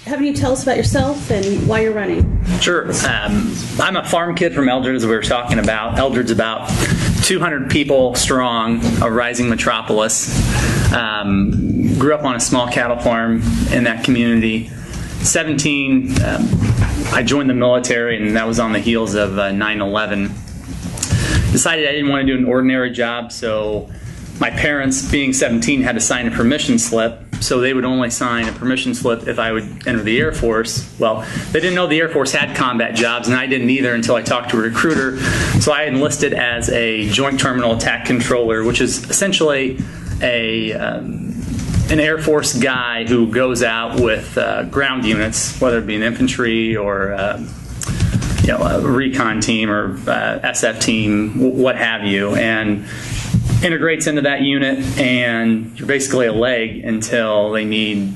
have you tell us about yourself and why you're running? Sure. I'm a farm kid from Eldred, as we were talking about. Eldred's about 200 people strong, a rising metropolis. Grew up on a small cattle farm in that community. 17, I joined the military, and that was on the heels of 9/11. Decided I didn't want to do an ordinary job, so my parents, being 17, had to sign a permission slip. So they would only sign a permission slip if I would enter the Air Force. Well, they didn't know the Air Force had combat jobs, and I didn't either until I talked to a recruiter. So I enlisted as a Joint Terminal Attack Controller, which is essentially an Air Force guy who goes out with ground units, whether it be an infantry or a recon team or SF team, what have you, and integrates into that unit, and you're basically a leg until they need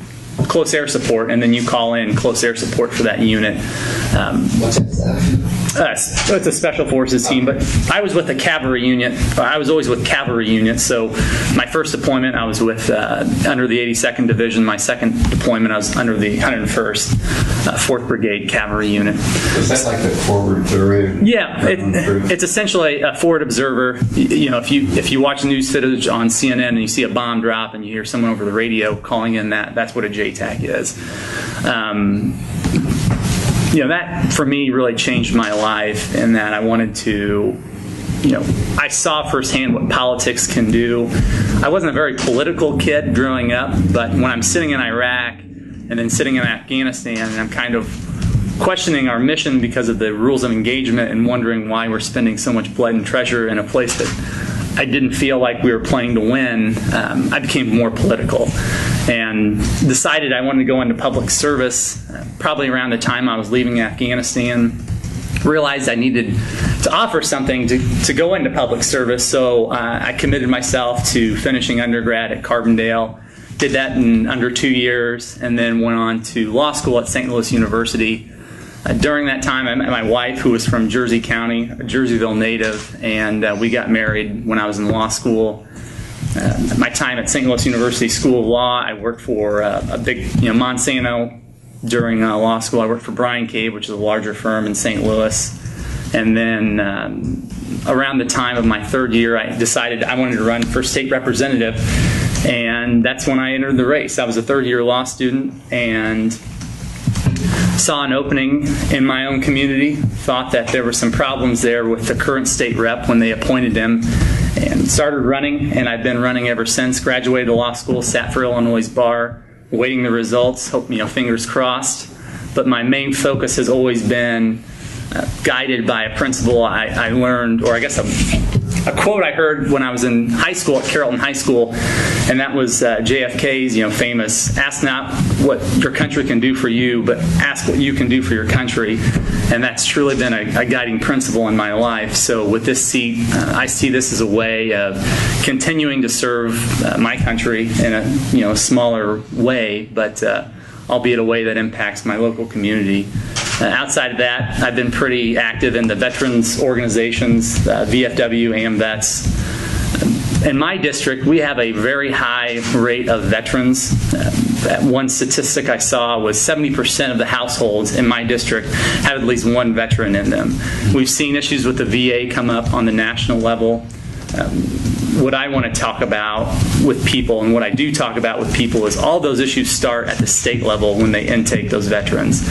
close air support, and then you call in close air support for that unit. What's that? It's a special forces team, but I was with a cavalry unit. I was always with cavalry units. So my first deployment, I was with under the 82nd Division. My second deployment, I was under the 101st 4th Brigade Cavalry Unit. Is that like the forward observer? Yeah, it's essentially a forward observer. You know, if you watch news footage on CNN and you see a bomb drop and you hear someone over the radio calling in that's what a JTAC is. That for me really changed my life in that I wanted to, I saw firsthand what politics can do. I wasn't a very political kid growing up, but when I'm sitting in Iraq and then sitting in Afghanistan and I'm kind of questioning our mission because of the rules of engagement and wondering why we're spending so much blood and treasure in a place that I didn't feel like we were playing to win, I became more political and decided I wanted to go into public service probably around the time I was leaving Afghanistan. Realized I needed to offer something to go into public service, so I committed myself to finishing undergrad at Carbondale. Did that in under 2 years, and then went on to law school at St. Louis University. During that time, I met my wife, who was from Jersey County, a Jerseyville native, and we got married when I was in law school. My time at St. Louis University School of Law, I worked for a big, Monsanto. During law school, I worked for Bryan Cave, which is a larger firm in St. Louis. And then around the time of my third year, I decided I wanted to run for state representative. And that's when I entered the race. I was a third-year law student and saw an opening in my own community, thought that there were some problems there with the current state rep when they appointed him, and started running, and I've been running ever since. Graduated law school, sat for Illinois bar, waiting the results, hope, fingers crossed. But my main focus has always been guided by a principle I learned, or I guess a quote I heard when I was in high school at Carrollton High School, and that was JFK's famous, ask not what your country can do for you, but ask what you can do for your country. And that's truly been a guiding principle in my life. So with this seat, I see this as a way of continuing to serve my country in a smaller way, but albeit a way that impacts my local community. Outside of that, I've been pretty active in the veterans organizations, VFW, AMVETS. In my district, we have a very high rate of veterans. One statistic I saw was 70% of the households in my district have at least one veteran in them. We've seen issues with the VA come up on the national level. What I want to talk about with people, and what I do talk about with people, is all those issues start at the state level when they intake those veterans.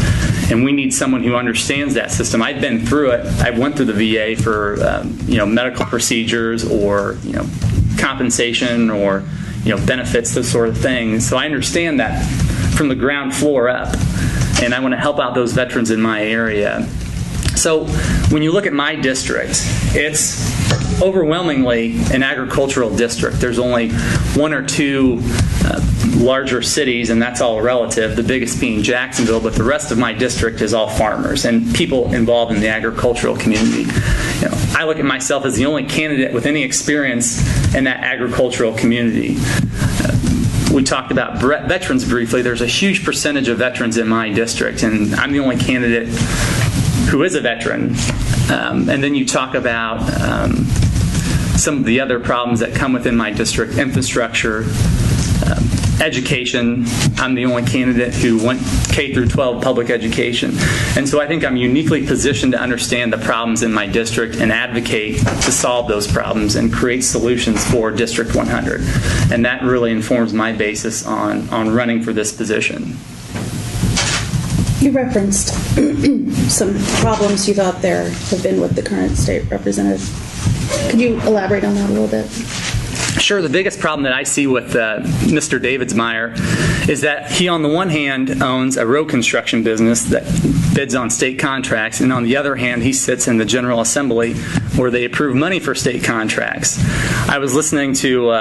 And we need someone who understands that system. I've been through it. I went through the VA for medical procedures or compensation or benefits, those sort of things. So I understand that from the ground floor up, and I want to help out those veterans in my area. So when you look at my district, it's overwhelmingly an agricultural district. There's only one or two larger cities, and that's all relative, the biggest being Jacksonville, but the rest of my district is all farmers and people involved in the agricultural community. I look at myself as the only candidate with any experience in that agricultural community. We talked about veterans briefly. There's a huge percentage of veterans in my district, and I'm the only candidate who is a veteran. And then you talk about some of the other problems that come within my district: infrastructure, education. I'm the only candidate who went K through 12 public education. And so I think I'm uniquely positioned to understand the problems in my district and advocate to solve those problems and create solutions for District 100. And that really informs my basis on running for this position. You referenced some problems you thought there have been with the current state representative. Could you elaborate on that a little bit? Sure. The biggest problem that I see with Mr. Davidsmeyer is that he, on the one hand, owns a road construction business that bids on state contracts, and on the other hand, he sits in the General Assembly where they approve money for state contracts. I was listening to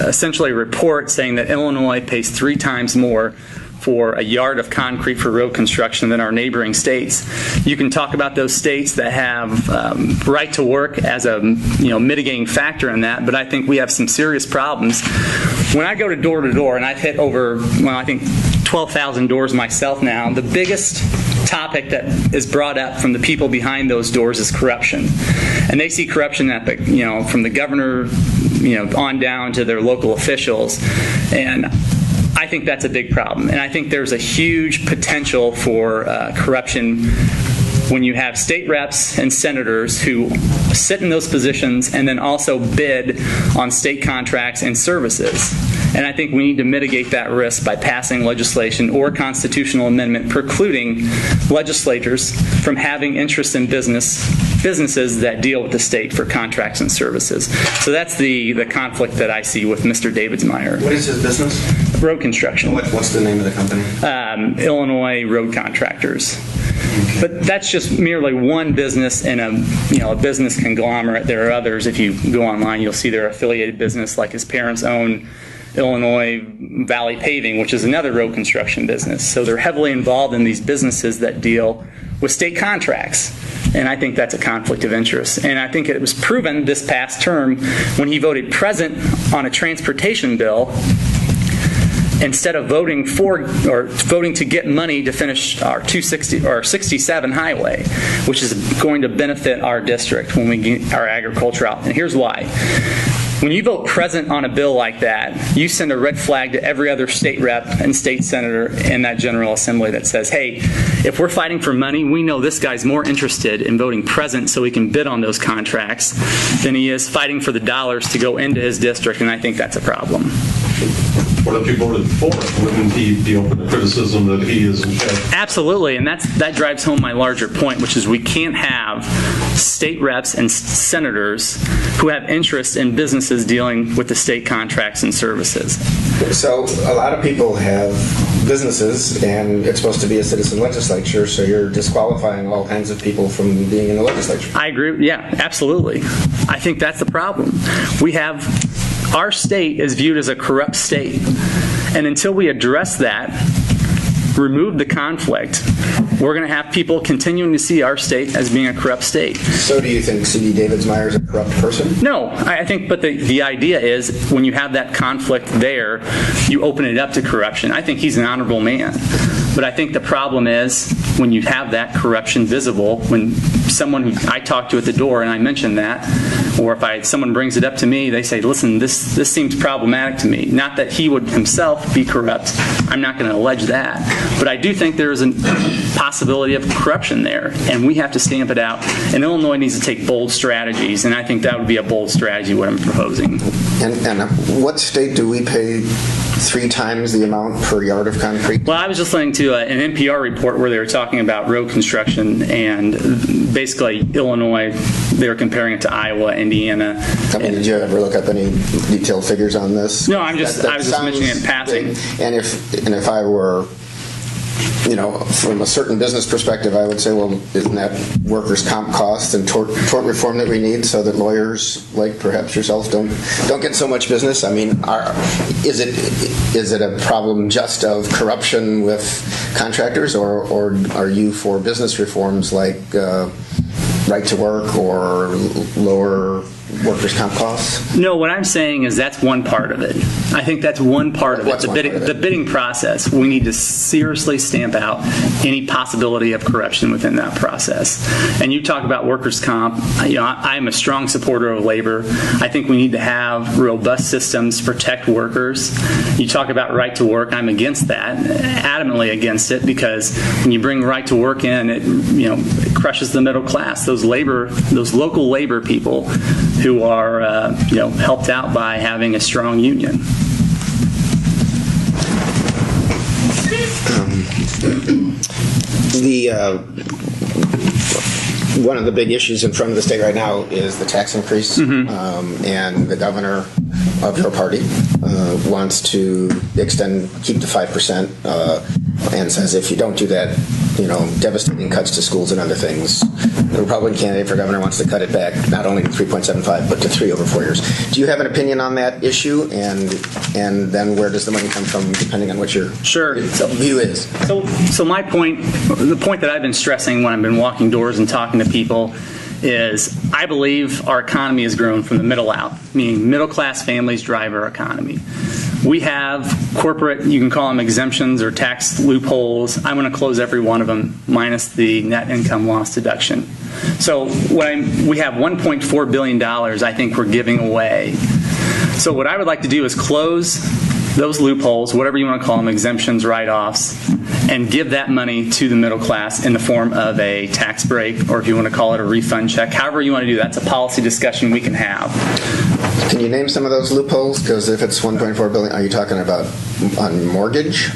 essentially a report saying that Illinois pays 3 times more for a yard of concrete for road construction than our neighboring states. You can talk about those states that have right to work as a mitigating factor in that, but I think we have some serious problems. When I go to door, and I've hit over, I think 12,000 doors myself now, the biggest topic that is brought up from the people behind those doors is corruption. And they see corruption at the, from the governor, on down to their local officials. And I think that's a big problem, and I think there's a huge potential for corruption when you have state reps and senators who sit in those positions and then also bid on state contracts and services. And I think we need to mitigate that risk by passing legislation or constitutional amendment precluding legislators from having interest in businesses that deal with the state for contracts and services. So that's the conflict that I see with Mr. Davidsmeyer. What is his business? Road construction. What's the name of the company? Illinois Road Contractors. Okay. But that's just merely one business in a business conglomerate. There are others. If you go online, you'll see their affiliated business, like his parents own Illinois Valley Paving, which is another road construction business. So they're heavily involved in these businesses that deal with state contracts. And I think that's a conflict of interest. And I think it was proven this past term when he voted present on a transportation bill, instead of voting for or voting to get money to finish our 260 or 67 highway, which is going to benefit our district when we get our agriculture out. And here's why. When you vote present on a bill like that, you send a red flag to every other state rep and state senator in that General Assembly that says, hey, if we're fighting for money, we know this guy's more interested in voting present so he can bid on those contracts than he is fighting for the dollars to go into his district, and I think that's a problem. What if you voted for it? Wouldn't he be open to criticism that he is in charge? Absolutely, and that drives home my larger point, which is we can't have state reps and senators who have interest in businesses dealing with the state contracts and services. So a lot of people have businesses, and it's supposed to be a citizen legislature, so you're disqualifying all kinds of people from being in the legislature. I agree. Yeah, absolutely. I think that's the problem. Our state is viewed as a corrupt state, and until we address that, remove the conflict, we're going to have people continuing to see our state as being a corrupt state. So do you think C.D. Davidsmeyer is a corrupt person? No, I think, but the idea is when you have that conflict there, you open it up to corruption. I think he's an honorable man. But I think the problem is when you have that corruption visible, when someone who I talk to at the door and I mention that, or if someone brings it up to me, they say, listen, this seems problematic to me. Not that he would himself be corrupt. I'm not going to allege that. But I do think there is a possibility of corruption there, and we have to stamp it out. And Illinois needs to take bold strategies, and I think that would be a bold strategy, what I'm proposing. And what state do we pay 3 times the amount per yard of concrete? Well, I was just listening to an NPR report where they were talking about road construction, and basically Illinois, they were comparing it to Iowa, Indiana. I mean, did you ever look up any detailed figures on this? No, I was just mentioning it in passing. And if I were, from a certain business perspective, I would say, well, isn't that workers' comp costs and tort reform that we need so that lawyers like perhaps yourself don't get so much business? I mean, is it a problem just of corruption with contractors, or are you for business reforms like right to work or lower workers' comp costs? No, what I'm saying is that's one part of it. I think that's one part of it. What's one part of it? The bidding process. We need to seriously stamp out any possibility of corruption within that process. And you talk about workers' comp. I'm a strong supporter of labor. I think we need to have robust systems to protect workers. You talk about right to work. I'm against that, adamantly against it, because when you bring right to work in, it crushes the middle class. Those local labor people who are helped out by having a strong union. One of the big issues in front of the state right now is the tax increase, and the governor of your party wants to keep the 5%, and says if you don't do that, devastating cuts to schools and other things. The Republican candidate for governor wants to cut it back not only to 3.75 but to 3 over 4 years. Do you have an opinion on that issue, and then where does the money come from, depending on what your view is? So my point, the point that I've been stressing when I've been walking doors and talking to people, is I believe our economy has grown from the middle out, meaning middle-class families drive our economy. We have corporate, you can call them exemptions or tax loopholes. I'm going to close every one of them, minus the net income loss deduction. So we have $1.4 billion I think we're giving away. So what I would like to do is close those loopholes, whatever you want to call them, exemptions, write-offs, and give that money to the middle class in the form of a tax break, or if you want to call it a refund check, however you want to do that. That's a policy discussion we can have. Can you name some of those loopholes? Because if it's $1.4 billion, are you talking about on mortgage?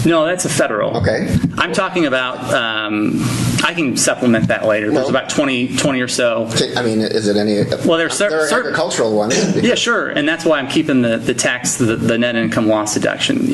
No, that's a federal. Okay. I'm talking about, I can supplement that later. There's about 20 or so. I mean, is it any? Well, there are agricultural ones. Yeah, sure. And that's why I'm keeping the tax, the net income loss deduction.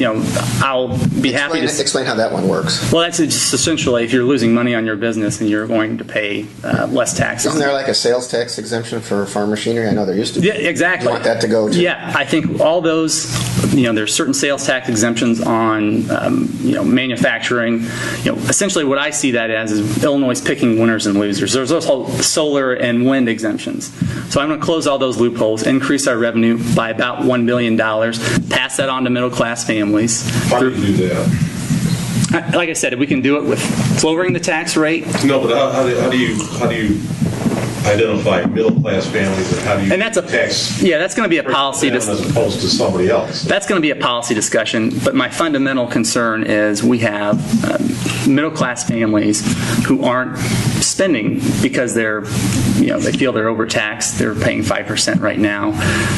I'll be happy to explain how that one works. Well, that's just essentially if you're losing money on your business and you're going to pay less tax. Isn't there like a sales tax exemption for farm machinery? I know there used to be. Yeah, exactly. You want that to go to? Yeah, I think all those, there's certain sales tax exemptions on, manufacturing. Essentially what I see that as is Illinois picking winners and losers. There's also solar and wind exemptions. So I'm going to close all those loopholes, increase our revenue by about $1 billion, pass that on to middle class families. How do you do that? Like I said, we can do it with lowering the tax rate. No, but how do you identify middle-class families, and how do you and that's that's going to be a policy as opposed to somebody else? That's going to be a policy discussion, but my fundamental concern is we have middle-class families who aren't spending because they feel they're overtaxed. They're paying 5% right now.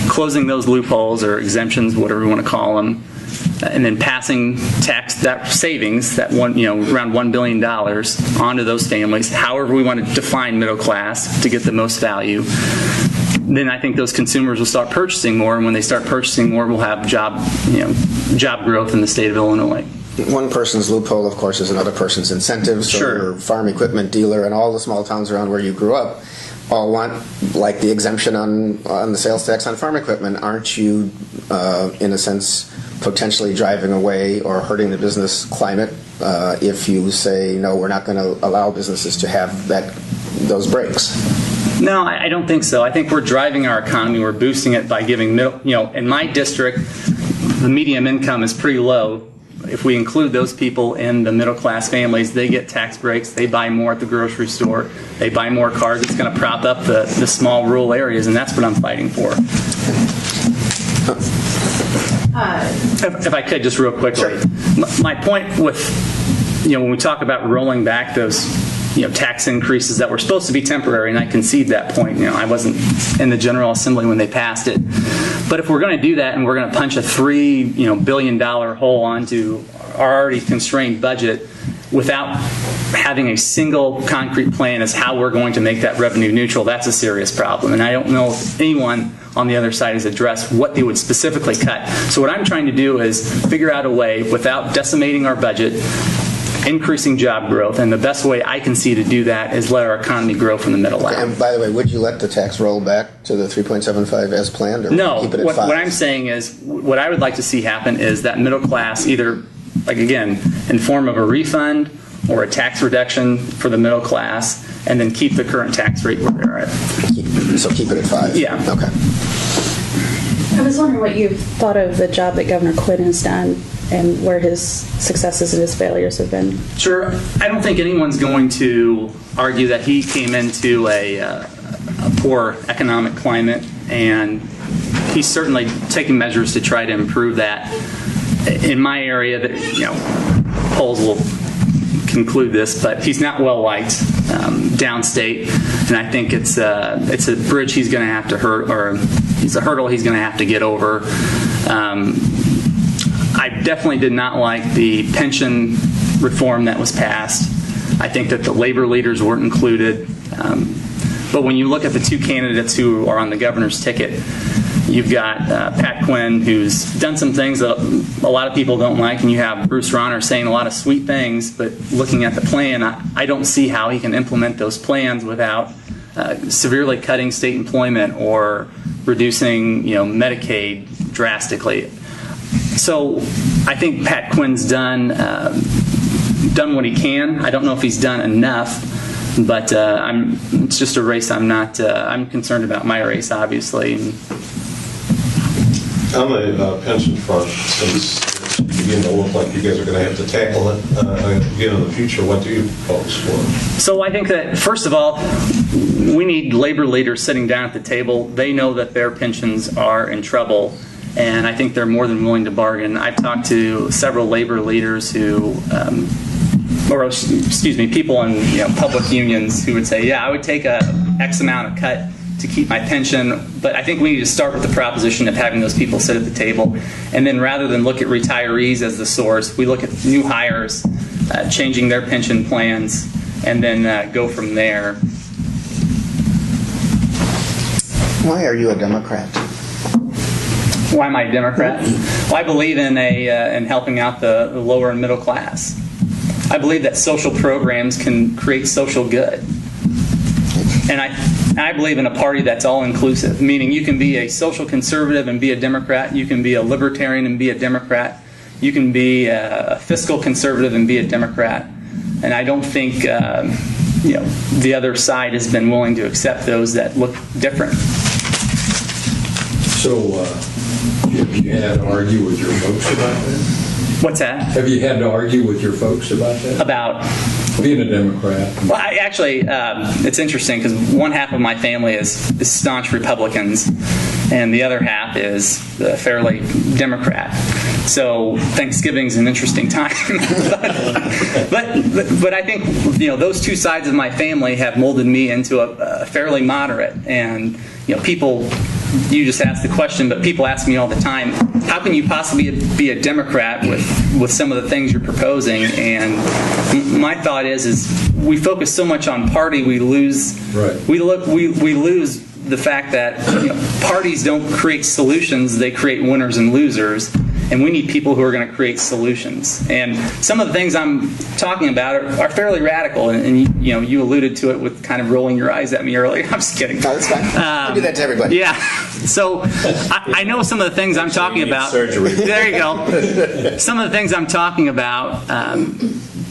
Closing those loopholes or exemptions, whatever you want to call them, and then passing that savings, that around $1 billion onto those families, however we want to define middle class to get the most value, then I think those consumers will start purchasing more, and when they start purchasing more, we'll have job growth in the state of Illinois. One person's loophole, of course, is another person's incentive. So sure. Your farm equipment dealer and all the small towns around where you grew up all want, like, the exemption on the sales tax on farm equipment. Aren't you, in a sense, potentially driving away or hurting the business climate if you say, no, we're not going to allow businesses to have those breaks? No, I don't think so. I think we're driving our economy. We're boosting it by giving in my district, the median income is pretty low. If we include those people in the middle class families, they get tax breaks. They buy more at the grocery store. They buy more cars. It's going to prop up the small rural areas, and that's what I'm fighting for. If I could, just real quickly. Sure. My point with, when we talk about rolling back those, tax increases that were supposed to be temporary, and I concede that point. I wasn't in the General Assembly when they passed it. But if we're going to do that and we're going to punch a $3 billion hole onto our already constrained budget without having a single concrete plan as how we're going to make that revenue neutral, that's a serious problem. And I don't know if anyone on the other side has addressed what they would specifically cut. So what I'm trying to do is figure out a way without decimating our budget, increasing job growth, and the best way I can see to do that is let our economy grow from the middle out. And by the way, would you let the tax roll back to the 3.75 as planned, or no? Keep it at 5? What I'm saying is, what I would like to see happen is that middle class, either, like again, in form of a refund or a tax reduction for the middle class, and then keep the current tax rate where they're at. So keep it at 5? Yeah. Okay. I was wondering what you thought of the job that Governor Quinn has done and where his successes and his failures have been. Sure. I don't think anyone's going to argue that he came into a poor economic climate, and he's certainly taking measures to try to improve that. In my area, that polls will conclude this, but he's not well liked downstate, and I think it's a bridge he's going to have to it's a hurdle he's going to have to get over. I definitely did not like the pension reform that was passed. I think that the labor leaders weren't included. But when you look at the two candidates who are on the governor's ticket, you've got Pat Quinn, who's done some things that a lot of people don't like, and you have Bruce Rauner saying a lot of sweet things, but looking at the plan, I don't see how he can implement those plans without severely cutting state employment or reducing, Medicaid drastically. So I think Pat Quinn's done what he can. I don't know if he's done enough, but it's just a race. I'm concerned about my race, obviously. On the pension front, since it's beginning to look like you guys are going to have to tackle it again in the future, what do you folks want? So I think that, first of all, we need labor leaders sitting down at the table. They know that their pensions are in trouble, and I think they're more than willing to bargain. I've talked to several labor leaders who, people in public unions who would say, yeah, I would take a X amount of cut to keep my pension, but I think we need to start with the proposition of having those people sit at the table, and then rather than look at retirees as the source, we look at new hires, changing their pension plans, and then go from there. Why are you a Democrat? Why am I a Democrat? Well, I believe in helping out the lower and middle class. I believe that social programs can create social good. And I believe in a party that's all-inclusive, meaning you can be a social conservative and be a Democrat. You can be a libertarian and be a Democrat. You can be a fiscal conservative and be a Democrat. And I don't think the other side has been willing to accept those that look different. So have you had to argue with your folks about that? What's that? Have you had to argue with your folks about that? About being a Democrat? Well, it's interesting because one half of my family is staunch Republicans, and the other half is fairly Democrat. So Thanksgiving's an interesting time. but I think those two sides of my family have molded me into a fairly moderate, and people. You just asked the question, but people ask me all the time, how can you possibly be a Democrat with some of the things you're proposing? And my thought is we focus so much on party, we lose. Right. We lose the fact that parties don't create solutions; they create winners and losers. And we need people who are going to create solutions. And some of the things I'm talking about are fairly radical. And you alluded to it with kind of rolling your eyes at me earlier. I'm just kidding. No, that's fine. I do that to everybody. Yeah. So I know some of the things I'm talking about. Surgery. There you go. Some of the things I'm talking about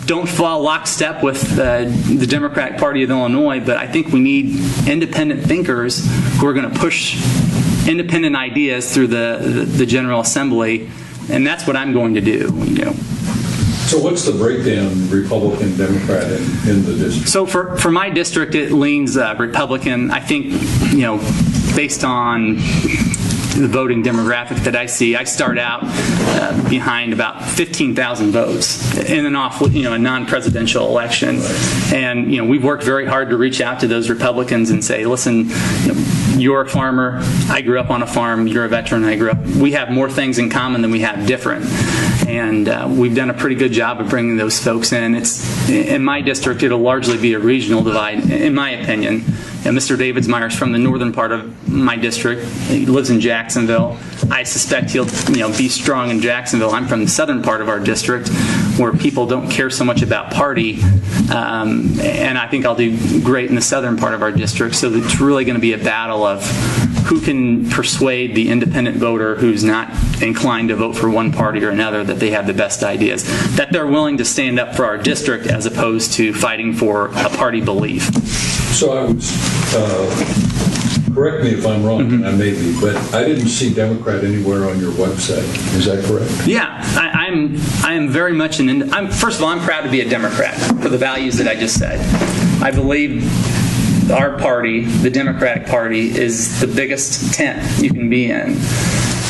don't fall lockstep with the Democratic Party of Illinois, but I think we need independent thinkers who are going to push independent ideas through the General Assembly. And that's what I'm going to do. So what's the breakdown, Republican, Democrat, in the district? So for my district, it leans Republican. I think, based on the voting demographic that I see, I start out behind about 15,000 votes in and off, a non-presidential election. And, we've worked very hard to reach out to those Republicans and say, listen, you're a farmer, I grew up on a farm, you're a veteran, we have more things in common than we have different. And we've done a pretty good job of bringing those folks in. In my district, it'll largely be a regional divide, in my opinion. And Mr. Davidsmeyer's from the northern part of my district. He lives in Jacksonville. I suspect he'll be strong in Jacksonville. I'm from the southern part of our district where people don't care so much about party. And I think I'll do great in the southern part of our district. So it's really going to be a battle of who can persuade the independent voter who's not inclined to vote for one party or another that they have the best ideas, that they're willing to stand up for our district as opposed to fighting for a party belief. So I was correct me if I'm wrong, and I may be, but I didn't see Democrat anywhere on your website. Is that correct? Yeah, I am very much first of all, I'm proud to be a Democrat for the values that I just said. I believe our party, the Democratic Party, is the biggest tent you can be in.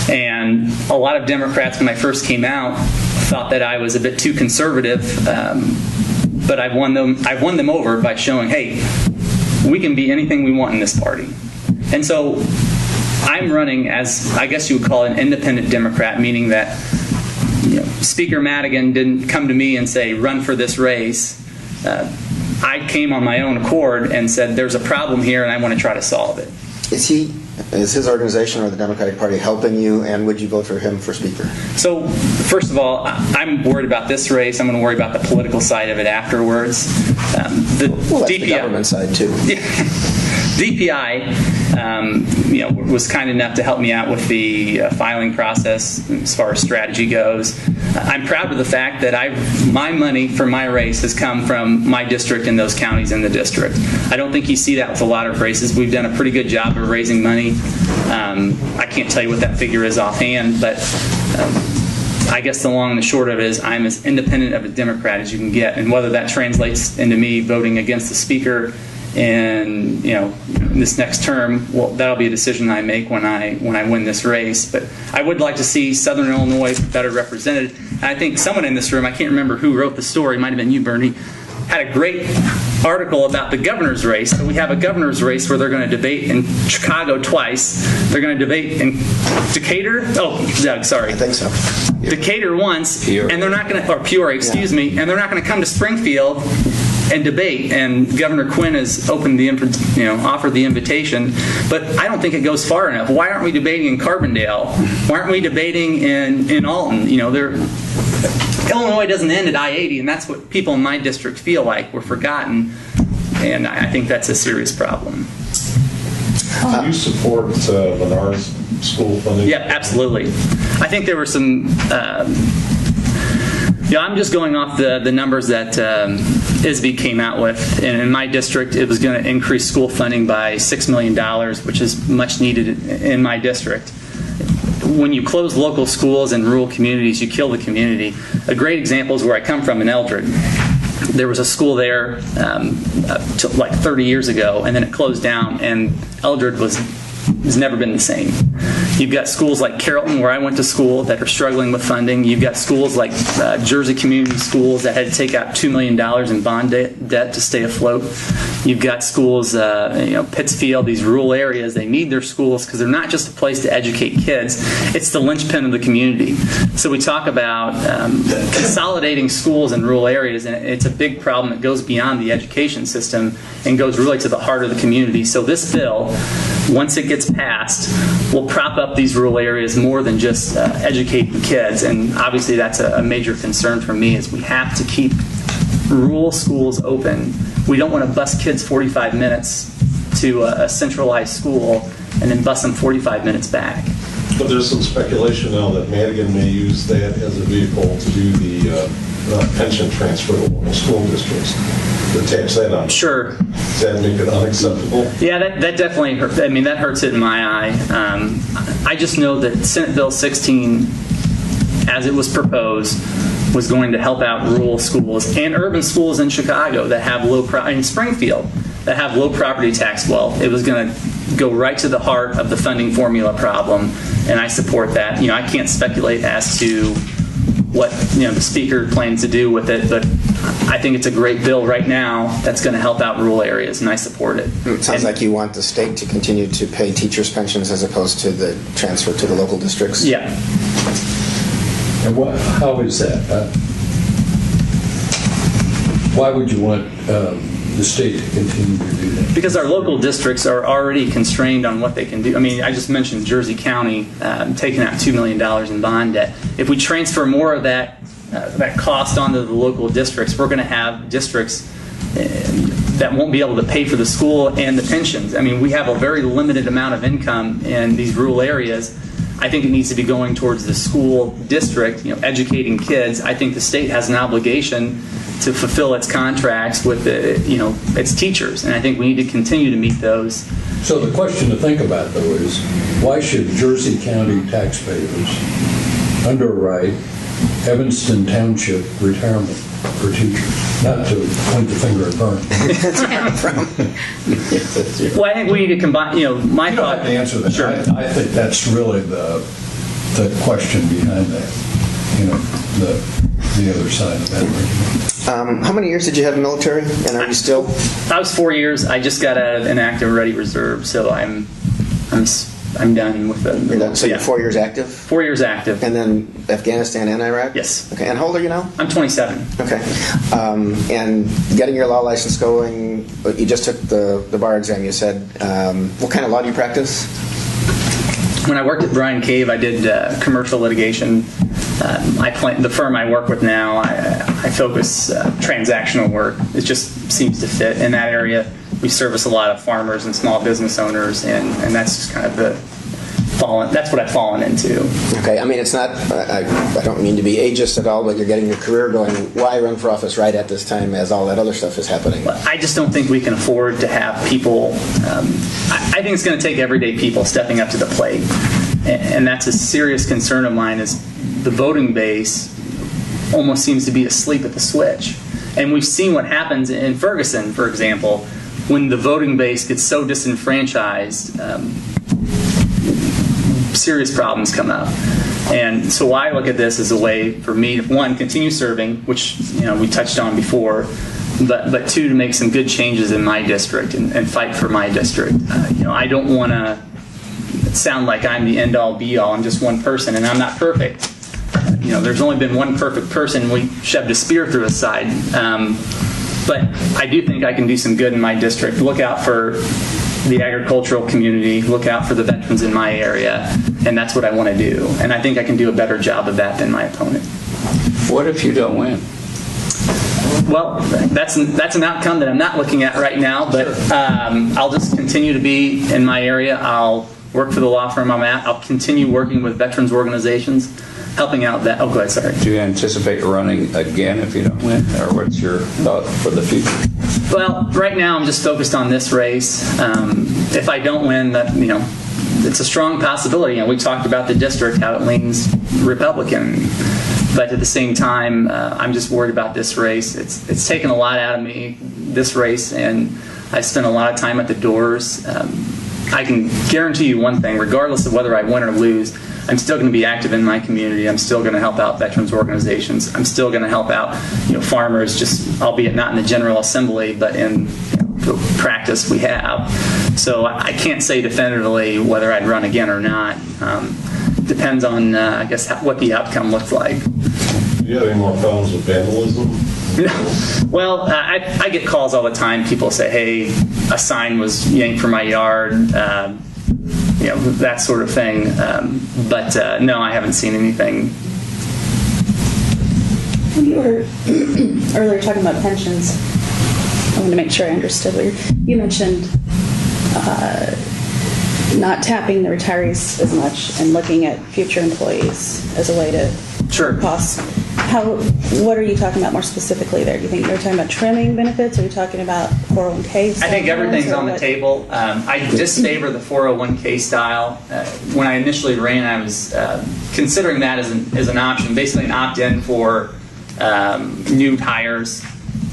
And a lot of Democrats, when I first came out, thought that I was a bit too conservative, but I've won them over by showing, hey, we can be anything we want in this party. And so I'm running as, I guess you would call it, an independent Democrat, meaning that Speaker Madigan didn't come to me and say, run for this race. I came on my own accord and said, there's a problem here and I want to try to solve it. Is his organization or the Democratic Party helping you, and would you vote for him for Speaker? So, first of all, I'm worried about this race. I'm going to worry about the political side of it afterwards. That's the government side, too. DPI was kind enough to help me out with the filing process as far as strategy goes. I'm proud of the fact that my money for my race has come from my district and those counties in the district. I don't think you see that with a lot of races. We've done a pretty good job of raising money. I can't tell you what that figure is offhand, but I guess the long and the short of it is I'm as independent of a Democrat as you can get, and whether that translates into me voting against the Speaker in this next term, well, that'll be a decision I make when I win this race. But I would like to see Southern Illinois better represented. And I think someone in this room, I can't remember who wrote the story, might have been you, Bernie, had a great article about the governor's race. So we have a governor's race where they're going to debate in Chicago twice. They're going to debate in Decatur. Oh, Doug, sorry. I think so. Decatur once, and they're not going to, or Peoria, excuse me, and they're not going to come to Springfield and debate. And Governor Quinn has opened offered the invitation, but I don't think it goes far enough. Why aren't we debating in Carbondale? Why aren't we debating in Alton? Illinois doesn't end at I-80, and that's what people in my district feel like. We're forgotten, and I think that's a serious problem. Do you support Menard's school funding? Yeah, absolutely. I think there were some. I'm just going off the numbers that ISB came out with. And in my district, it was going to increase school funding by $6 million, which is much needed in my district. When you close local schools in rural communities, you kill the community. A great example is where I come from in Eldred. There was a school there like 30 years ago, and then it closed down, and Eldred has never been the same. You've got schools like Carrollton, where I went to school, that are struggling with funding. You've got schools like Jersey Community Schools that had to take out $2 million in bond debt to stay afloat. You've got schools, Pittsfield, these rural areas, they need their schools because they're not just a place to educate kids, it's the linchpin of the community. So we talk about consolidating schools in rural areas, and it's a big problem that goes beyond the education system and goes really to the heart of the community. So this bill, once it gets passed, will prop up these rural areas more than just educating kids. And obviously that's a major concern for me, is we have to keep rural schools open. We don't want to bus kids 45 minutes to a centralized school and then bus them 45 minutes back. But there's some speculation now that Madigan may use that as a vehicle to do the pension transfer to local school districts. To tax that on. Sure. Does that make it unacceptable? Yeah, that definitely hurts. I mean, that hurts it in my eye. I just know that Senate Bill 16, as it was proposed, was going to help out rural schools and urban schools in Chicago that have in Springfield that have low property tax. Well, it was going to go right to the heart of the funding formula problem, and I support that. I can't speculate as to what the Speaker plans to do with it, but I think it's a great bill right now that's going to help out rural areas, and I support it. It sounds like you want the state to continue to pay teachers' pensions as opposed to the transfer to the local districts. Yeah. And how is that? Why would you want the state to continue to do that? Because our local districts are already constrained on what they can do. I mean, I just mentioned Jersey County taking out $2 million in bond debt. If we transfer more of that cost onto the local districts, we're going to have districts that won't be able to pay for the school and the pensions. I mean, we have a very limited amount of income in these rural areas. I think it needs to be going towards the school district, educating kids. I think the state has an obligation to fulfill its contracts with its teachers, and I think we need to continue to meet those. So the question to think about, though, is why should Jersey County taxpayers underwrite Evanston Township retirement for teachers? Not to point the finger at Vern. Well, I think we need to combine, my You don't thought. have to answer that. Sure. I think that's really the question behind that, the other side of that. How many years did you have in the military, and are you still? I was 4 years. I just got out of an active ready reserve, so I'm done with the. You're done. So yeah. you're 4 years active? 4 years active. And then Afghanistan and Iraq? Yes. Okay, and how old are you now? I'm 27. Okay. And getting your law license going, you just took the bar exam, you said. What kind of law do you practice? When I worked at Bryan Cave, I did commercial litigation. The firm I work with now, I focus transactional work. It just seems to fit in that area. We service a lot of farmers and small business owners, and that's just kind of that's what I've fallen into. Okay, I mean, it's not, I don't mean to be ageist at all, but you're getting your career going. Why run for office right at this time as all that other stuff is happening? I just don't think we can afford to have people, I think it's going to take everyday people stepping up to the plate. And that's a serious concern of mine, is the voting base almost seems to be asleep at the switch. And we've seen what happens in Ferguson, for example, when the voting base gets so disenfranchised, serious problems come up. And so I look at this as a way for me to, one, continue serving, which we touched on before, but two, to make some good changes in my district and fight for my district. I don't want to sound like I'm the end-all be-all. I'm just one person, and I'm not perfect. There's only been one perfect person. We shoved a spear through his side. But I do think I can do some good in my district. Look out for the agricultural community, look out for the veterans in my area, and that's what I want to do. And I think I can do a better job of that than my opponent. What if you don't win? Well, that's an outcome that I'm not looking at right now, but I'll just continue to be in my area. I'll work for the law firm I'm at. I'll continue working with veterans organizations, helping out that. Oh, go ahead, sorry. Do you anticipate running again if you don't win? Or what's your thought for the future? Well, right now I'm just focused on this race. If I don't win, it's a strong possibility. We talked about the district, how it leans Republican. But at the same time, I'm just worried about this race. It's taken a lot out of me, this race, and I spent a lot of time at the doors. I can guarantee you one thing, regardless of whether I win or lose, I'm still going to be active in my community. I'm still going to help out veterans organizations. I'm still going to help out farmers, just albeit not in the General Assembly, but in the practice we have. So I can't say definitively whether I'd run again or not. Depends on, I guess, what the outcome looks like. Do you have any more problems with vandalism? Well, I get calls all the time. People say, hey, a sign was yanked from my yard, that sort of thing. But no, I haven't seen anything. When you were earlier talking about pensions, I want to make sure I understood what you mentioned. Not tapping the retirees as much and looking at future employees as a way to Sure. costs. What are you talking about more specifically there? Do you think you're talking about trimming benefits? Or are you talking about 401k? I think everything's on the table. I disfavor the 401k style. When I initially ran, I was considering that as an option, basically an opt-in for new hires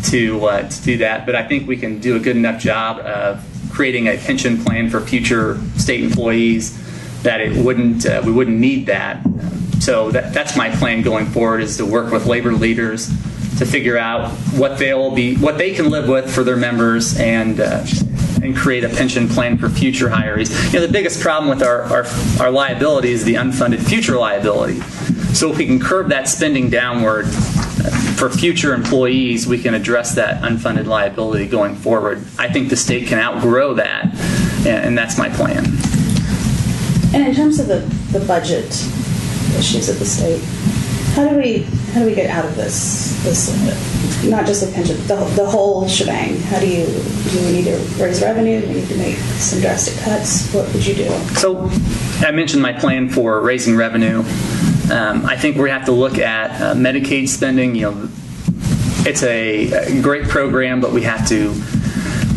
to do that. But I think we can do a good enough job of creating a pension plan for future state employees that we wouldn't need that. So that's my plan going forward, is to work with labor leaders to figure out what they can live with for their members, and create a pension plan for future hirees. The biggest problem with our liability is the unfunded future liability. So if we can curb that spending downward for future employees, we can address that unfunded liability going forward. I think the state can outgrow that, and that's my plan. And in terms of the budget issues of the state, how do we get out of this not just the pension, the whole shebang? Do we need to raise revenue? Do we need to make some drastic cuts? What would you do? So I mentioned my plan for raising revenue. I think we have to look at Medicaid spending. It's a great program, but we have to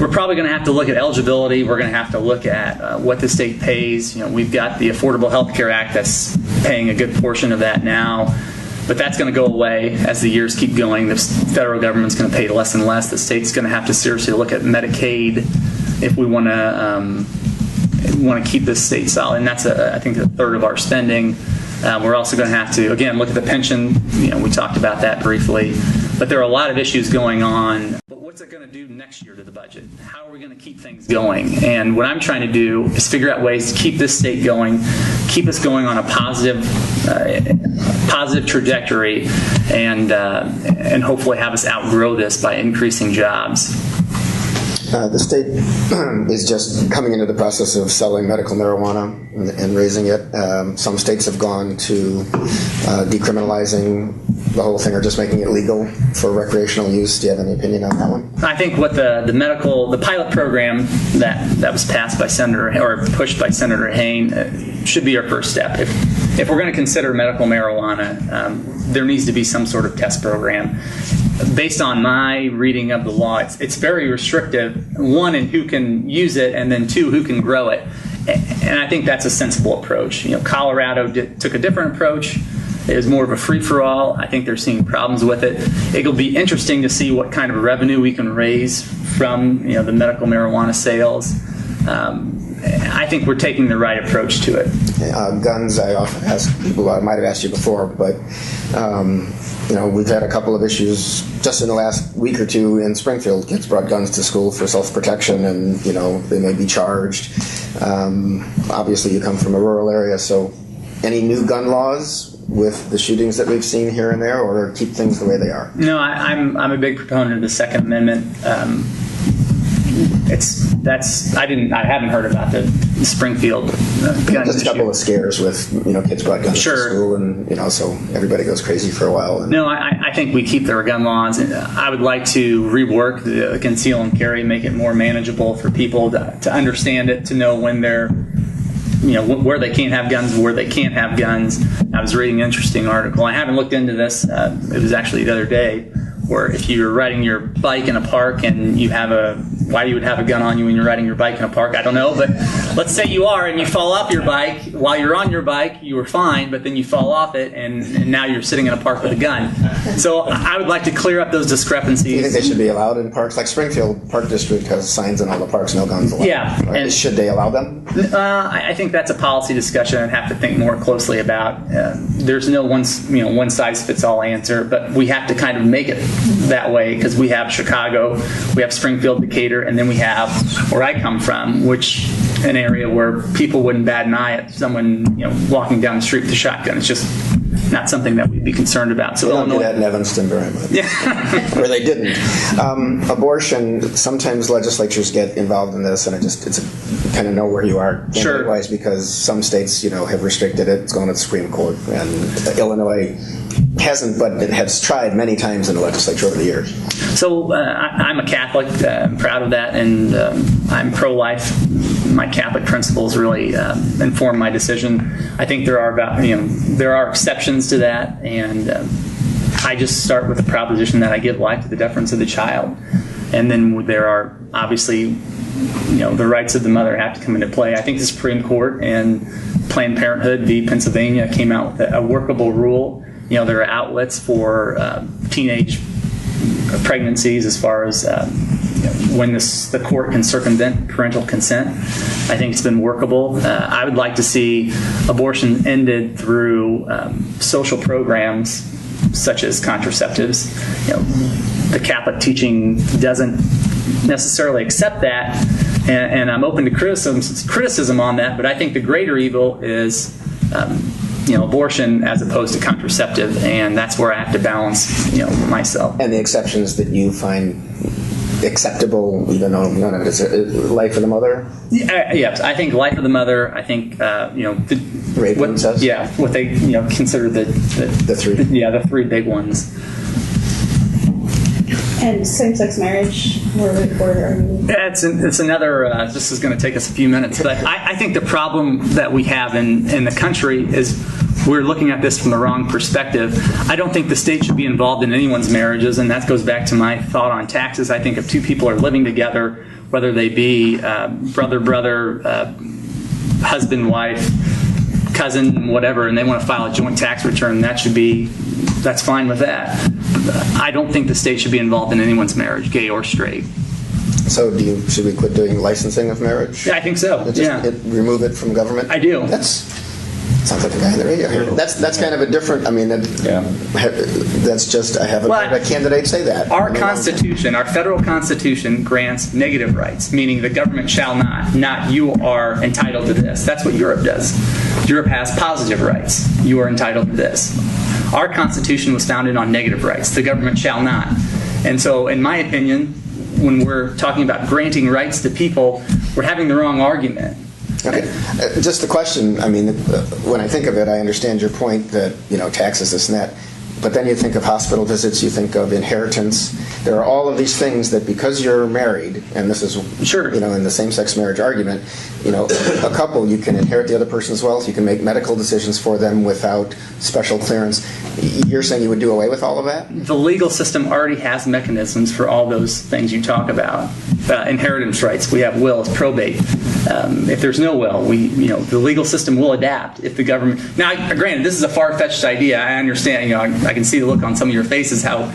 we're probably going to have to look at eligibility. We're going to have to look at what the state pays. We've got the Affordable Health Care Act that's paying a good portion of that now. But that's going to go away as the years keep going. The federal government's going to pay less and less. The state's going to have to seriously look at Medicaid if we want to keep this state solid. And that's, I think, a third of our spending. We're also going to have to, again, look at the pension. We talked about that briefly. But there are a lot of issues going on. But what's it going to do next year to the budget? How are we going to keep things going? And what I'm trying to do is figure out ways to keep this state going, keep us going on a positive trajectory, and hopefully have us outgrow this by increasing jobs. The state is just coming into the process of selling medical marijuana and raising it. Some states have gone to decriminalizing the whole thing or just making it legal for recreational use. Do you have any opinion on that one? I think what the pilot program that was passed by pushed by Senator Hayne should be our first step. If we're going to consider medical marijuana, there needs to be some sort of test program. Based on my reading of the law, it's very restrictive, one, in who can use it, and then two, who can grow it. And I think that's a sensible approach. Colorado took a different approach. It was more of a free-for-all. I think they're seeing problems with it. It'll be interesting to see what kind of revenue we can raise from the medical marijuana sales. I think we're taking the right approach to it. Guns, I often ask people, I might have asked you before, but we've had a couple of issues just in the last week or two in Springfield. Kids brought guns to school for self-protection, and they may be charged. Obviously, you come from a rural area, so any new gun laws with the shootings that we've seen here and there, or keep things the way they are? No, I'm a big proponent of the Second Amendment. I haven't heard about the Springfield gun Just a couple issue. of scares with kids brought guns to school, and so everybody goes crazy for a while. No, I think we keep their gun laws. I would like to rework the conceal and carry, make it more manageable for people to understand it, to know when they're where they can't have guns, where they can't have guns. I was reading an interesting article. I haven't looked into this. It was actually the other day, where if you're riding your bike in a park and why you would have a gun on you when you're riding your bike in a park, I don't know, but let's say you are and you fall off your bike. While you're on your bike, you were fine, but then you fall off it, and now you're sitting in a park with a gun. So I would like to clear up those discrepancies. Do you think they should be allowed in parks? Like Springfield Park District has signs in all the parks, no guns allowed. Yeah. Right? And should they allow them? I think that's a policy discussion I'd have to think more closely about. There's no one-size-fits-all answer, but we have to kind of make it that way, because we have Chicago, we have Springfield, Decatur, and then we have where I come from, which an area where people wouldn't bat an eye at someone walking down the street with a shotgun. It's just not something that we'd be concerned about. So they don't do that in Evanston very much. Yeah. Or they didn't. Abortion, sometimes legislatures get involved in this, and you kind of know where you are wise, because some states have restricted it. It's going to the Supreme Court, and Illinois hasn't, but it has tried many times in the legislature over the years. So I'm a Catholic. I'm proud of that, and I'm pro-life. My Catholic principles really inform my decision. I think there are exceptions to that, and I just start with the proposition that I give life to the deference of the child, and then there are obviously the rights of the mother have to come into play. I think the Supreme Court and Planned Parenthood v. Pennsylvania came out with a workable rule. There are outlets for teenage pregnancies as far as when the court can circumvent parental consent. I think it's been workable. I would like to see abortion ended through social programs such as contraceptives. The Catholic teaching doesn't necessarily accept that, and I'm open to criticism on that, but I think the greater evil is abortion as opposed to contraceptive, and that's where I have to balance myself. And the exceptions that you find acceptable, even though none of it is life of the mother? Yes, I think life of the mother. I think what they consider the three. The three big ones. And same-sex marriage, where are you? It's another. This is going to take us a few minutes, but I think the problem that we have in the country is we're looking at this from the wrong perspective. I don't think the state should be involved in anyone's marriages, and that goes back to my thought on taxes. I think if two people are living together, whether they be brother, husband, wife, cousin, whatever, and they want to file a joint tax return, that's fine with that. I don't think the state should be involved in anyone's marriage, gay or straight. So should we quit doing licensing of marriage? Yeah, I think so. Remove it from government? I do. Sounds like a guy in the radio here. That's kind of a different, that's just, I haven't heard a candidate say that. Our Constitution, our federal Constitution grants negative rights, meaning the government shall not you are entitled to this. That's what Europe does. Europe has positive rights. You are entitled to this. Our Constitution was founded on negative rights. The government shall not. And so, in my opinion, when we're talking about granting rights to people, we're having the wrong argument. Okay. Just a question. When I think of it, I understand your point that, taxes, this and that. But then you think of hospital visits, you think of inheritance. There are all of these things that because you're married, and this is, in the same-sex marriage argument, a couple, you can inherit the other person's wealth, you can make medical decisions for them without special clearance. You're saying you would do away with all of that? The legal system already has mechanisms for all those things you talk about. Inheritance rights, we have wills, probate. If there's no will, the legal system will adapt if the government. Now, granted, this is a far-fetched idea. I understand. I can see the look on some of your faces how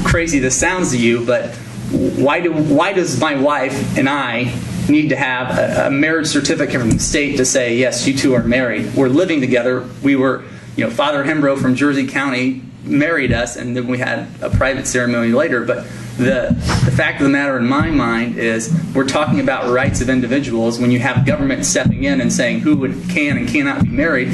crazy this sounds to you. But why does my wife and I need to have a marriage certificate from the state to say yes, you two are married? We're living together. We were, Father Hembrough from Jersey County married us, and then we had a private ceremony later. But the fact of the matter in my mind is we're talking about rights of individuals. When you have government stepping in and saying who can and cannot be married,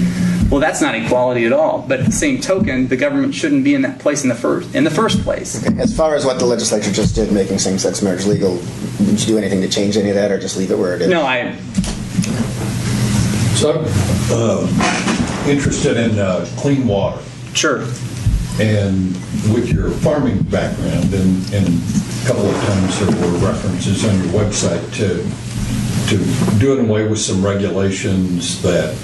well, that's not equality at all. But at the same token, the government shouldn't be in that place in the first place. Okay. As far as what the legislature just did, making same-sex marriage legal, did you do anything to change any of that, or just leave it where it is? No, So I'm interested in clean water. Sure. And with your farming background, and a couple of times there were references on your website to doing away with some regulations that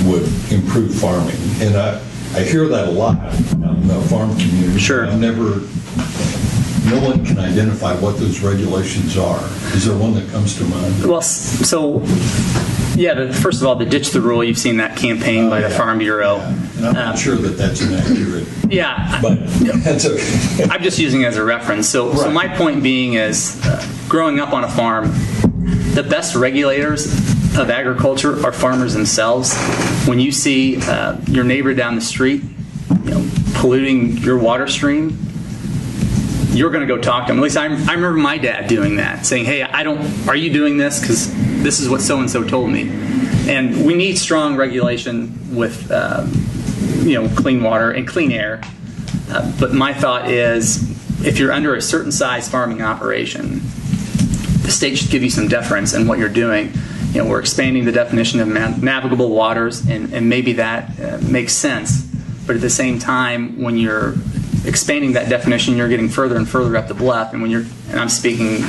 would improve farming. And I hear that a lot out in the farm community. Sure. No one can identify what those regulations are. Is there one that comes to mind? Well, so, first of all, the Ditch the Rule, you've seen that campaign by the Farm Bureau. Yeah. And I'm not sure that that's inaccurate. Yeah. But that's okay. I'm just using it as a reference. So my point being is, growing up on a farm, the best regulators of agriculture are farmers themselves. When you see your neighbor down the street, polluting your water stream, you're going to go talk to him. At least I remember my dad doing that, saying, "Hey, are you doing this? Because this is what so and so told me." And we need strong regulation with clean water and clean air. But my thought is, if you're under a certain size farming operation, the state should give you some deference in what you're doing. We're expanding the definition of navigable waters, and maybe that makes sense. But at the same time, when you're expanding that definition, you're getting further and further up the bluff. And and I'm speaking,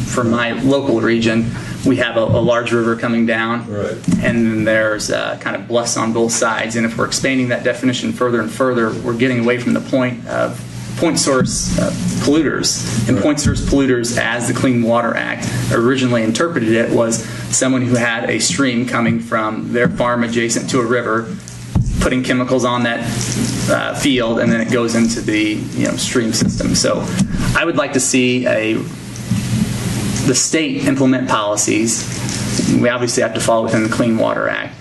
for my local region, we have a large river coming down, right, and then there's kind of bluffs on both sides. And if we're expanding that definition further and further, we're getting away from the point of point source polluters. And right. Point source polluters, as the Clean Water Act originally interpreted it, was someone who had a stream coming from their farm adjacent to a river, putting chemicals on that field, and then it goes into the stream system. So I would like to see the state implement policies. We obviously have to fall within the Clean Water Act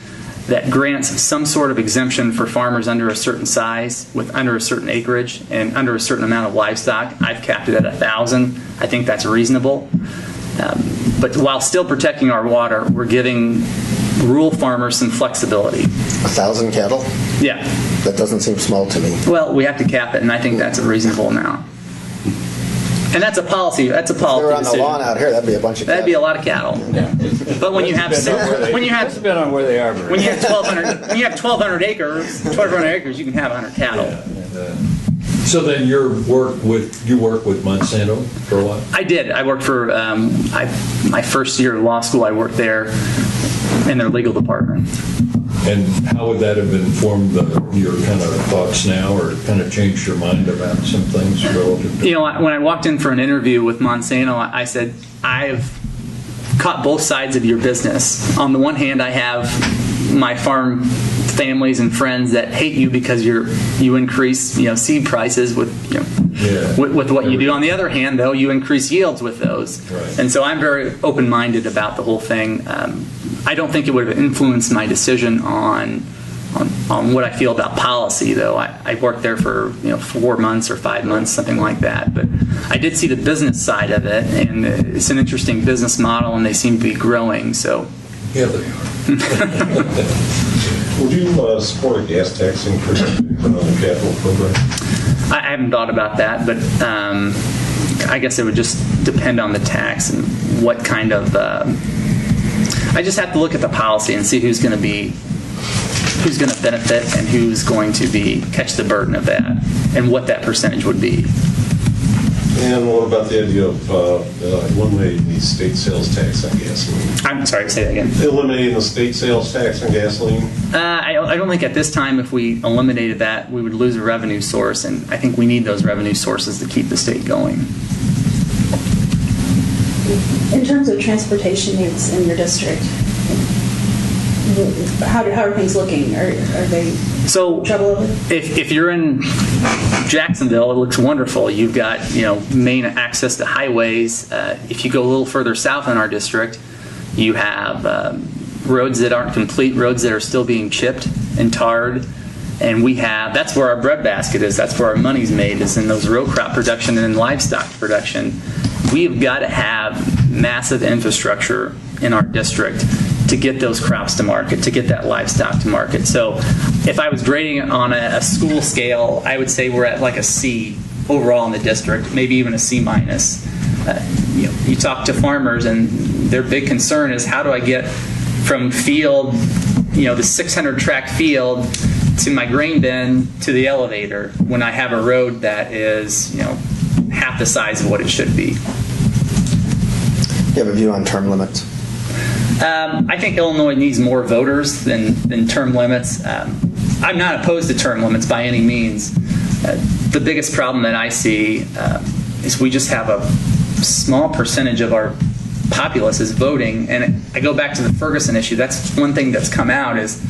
that grants some sort of exemption for farmers under a certain size, with under a certain acreage, and under a certain amount of livestock. I've capped it at 1,000. I think that's reasonable. But while still protecting our water, we're giving rural farmers some flexibility. 1,000 cattle? Yeah. That doesn't seem small to me. Well, we have to cap it, and I think that's a reasonable amount. And that's a policy. That's a policy. If they were on decision. the lawn out here, that'd be a bunch of cattle. That'd be a lot of cattle. Yeah. But when you have Depends on where they are. when you have 1,200 acres, you can have 100 cattle. Yeah. So then you work with Monsanto for a while? I did. I worked for, my first year of law school, I worked there in their legal department. And how would that have informed your kind of thoughts now, or kind of changed your mind about some things relative to? You know, when I walked in for an interview with Monsanto, I said, I've caught both sides of your business. On the one hand, I have my farm families and friends that hate you because you increase seed prices with with what you do. On the other hand, though, you increase yields with those, right. And so I'm very open-minded about the whole thing. I don't think it would have influenced my decision on what I feel about policy, though. I worked there for 4 months or 5 months, something like that. But I did see the business side of it, and it's an interesting business model, and they seem to be growing. So Yeah, they are. Would you support a gas tax increase on the capital program? I haven't thought about that, but I guess it would just depend on the tax and what kind of. I just have to look at the policy and see who's going to benefit and who's going to catch the burden of that, and what that percentage would be. And what about the idea of eliminating the state sales tax on gasoline? I'm sorry, say that again. Eliminating the state sales tax on gasoline? I don't think at this time, if we eliminated that, we would lose a revenue source, and I think we need those revenue sources to keep the state going. In terms of transportation needs in your district, how are things looking? Are they trouble over? If you're in Jacksonville, it looks wonderful. You've got main access to highways. If you go a little further south in our district, you have roads that aren't complete, roads that are still being chipped and tarred. And that's where our breadbasket is. That's where our money's made, is in those row crop production and in livestock production. We've got to have massive infrastructure in our district to get those crops to market, to get that livestock to market. So if I was grading it on a school scale, I would say we're at like a C overall in the district, maybe even a C minus. You talk to farmers, and their big concern is, how do I get from field, the 600 track field, to my grain bin to the elevator when I have a road that is half the size of what it should be. You have a view on term limits? I think Illinois needs more voters than term limits. I'm not opposed to term limits by any means. The biggest problem that I see is we just have a small percentage of our populace is voting. And I go back to the Ferguson issue. That's one thing that's come out, is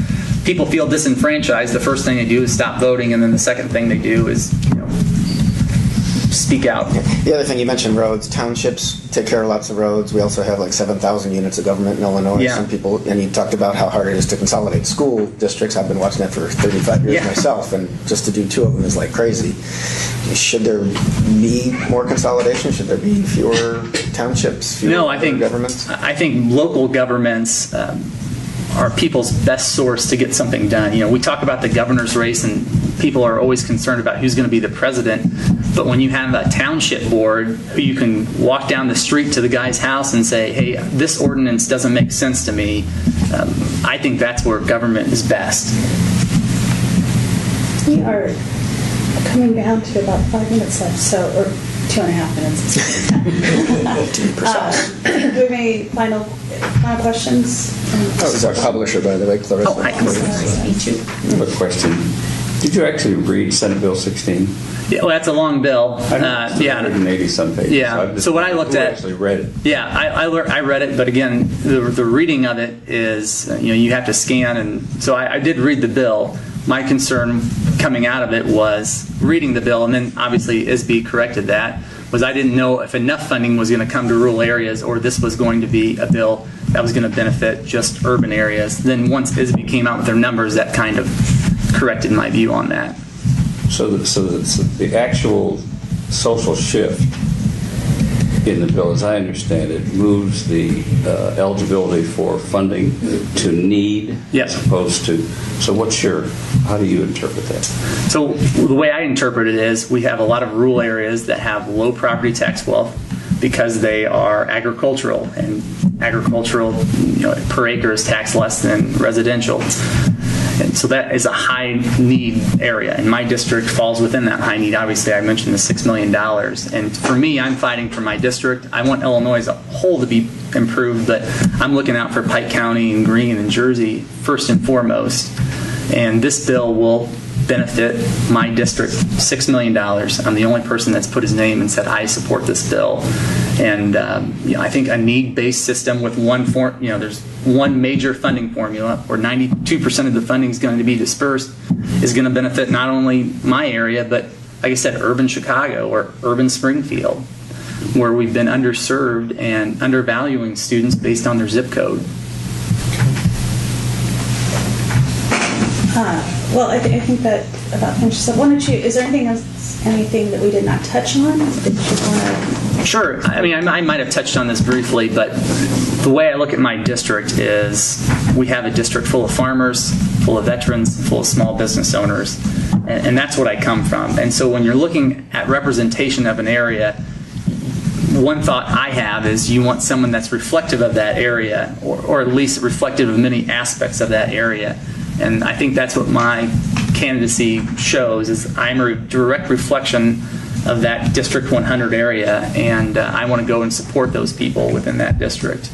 people feel disenfranchised. The first thing they do is stop voting, and then the second thing they do is speak out. The other thing, you mentioned roads. Townships take care of lots of roads. We also have like 7,000 units of government in Illinois. Yeah. Some people, and you talked about how hard it is to consolidate school districts. I've been watching that for 35 years myself, and just to do 2 of them is like crazy. Should there be more consolidation? Should there be fewer townships, fewer governments? I think local governments are people's best source to get something done. We talk about the governor's race, and people are always concerned about who's going to be the president. But when you have a township board who you can walk down the street to the guy's house and say, hey, this ordinance doesn't make sense to me, I think that's where government is best. We are coming down to about 5 minutes left, or 2.5 minutes. Do we have any final questions? This is our publisher, by the way, Clarissa. Oh, hi. Me too. I have a question. Did you actually read Senate Bill 16? Yeah, well, that's a long bill. I know, 180-some pages. Yeah. So what I looked at, actually read it. Yeah, I read it, but again, the reading of it is, you have to scan, and so I did read the bill. My concern coming out of it was reading the bill, and then obviously ISB corrected that, was I didn't know if enough funding was going to come to rural areas, or this was going to be a bill that was going to benefit just urban areas. Then once ISB came out with their numbers, that kind of corrected my view on that. So the actual social shift in the bill, as I understand it, moves the eligibility for funding to need, yes, as opposed to. So how do you interpret that? So the way I interpret it is, we have a lot of rural areas that have low property tax wealth because they are agricultural, and agricultural per acre is taxed less than residential. And so that is a high need area, and my district falls within that high need. Obviously, I mentioned the $6 million. And for me, I'm fighting for my district. I want Illinois as a whole to be improved, but I'm looking out for Pike County and Greene and Jersey first and foremost. And this bill will benefit my district $6 million. I'm the only person that's put his name and said, I support this bill. And I think a need-based system with there's one major funding formula where 92% of the funding is going to be dispersed is going to benefit not only my area, but like I said, urban Chicago or urban Springfield, where we've been underserved and undervaluing students based on their zip code. Well, I think that about finishes up. Is there anything that we did not touch on that you want to? Sure. I mean, I might have touched on this briefly, but the way I look at my district is we have a district full of farmers, full of veterans, full of small business owners, and that's what I come from. And so when you're looking at representation of an area, one thought I have is you want someone that's reflective of that area, or at least reflective of many aspects of that area. And I think that's what my candidacy shows, is I'm a direct reflection of that District 100 area, and I want to go and support those people within that district.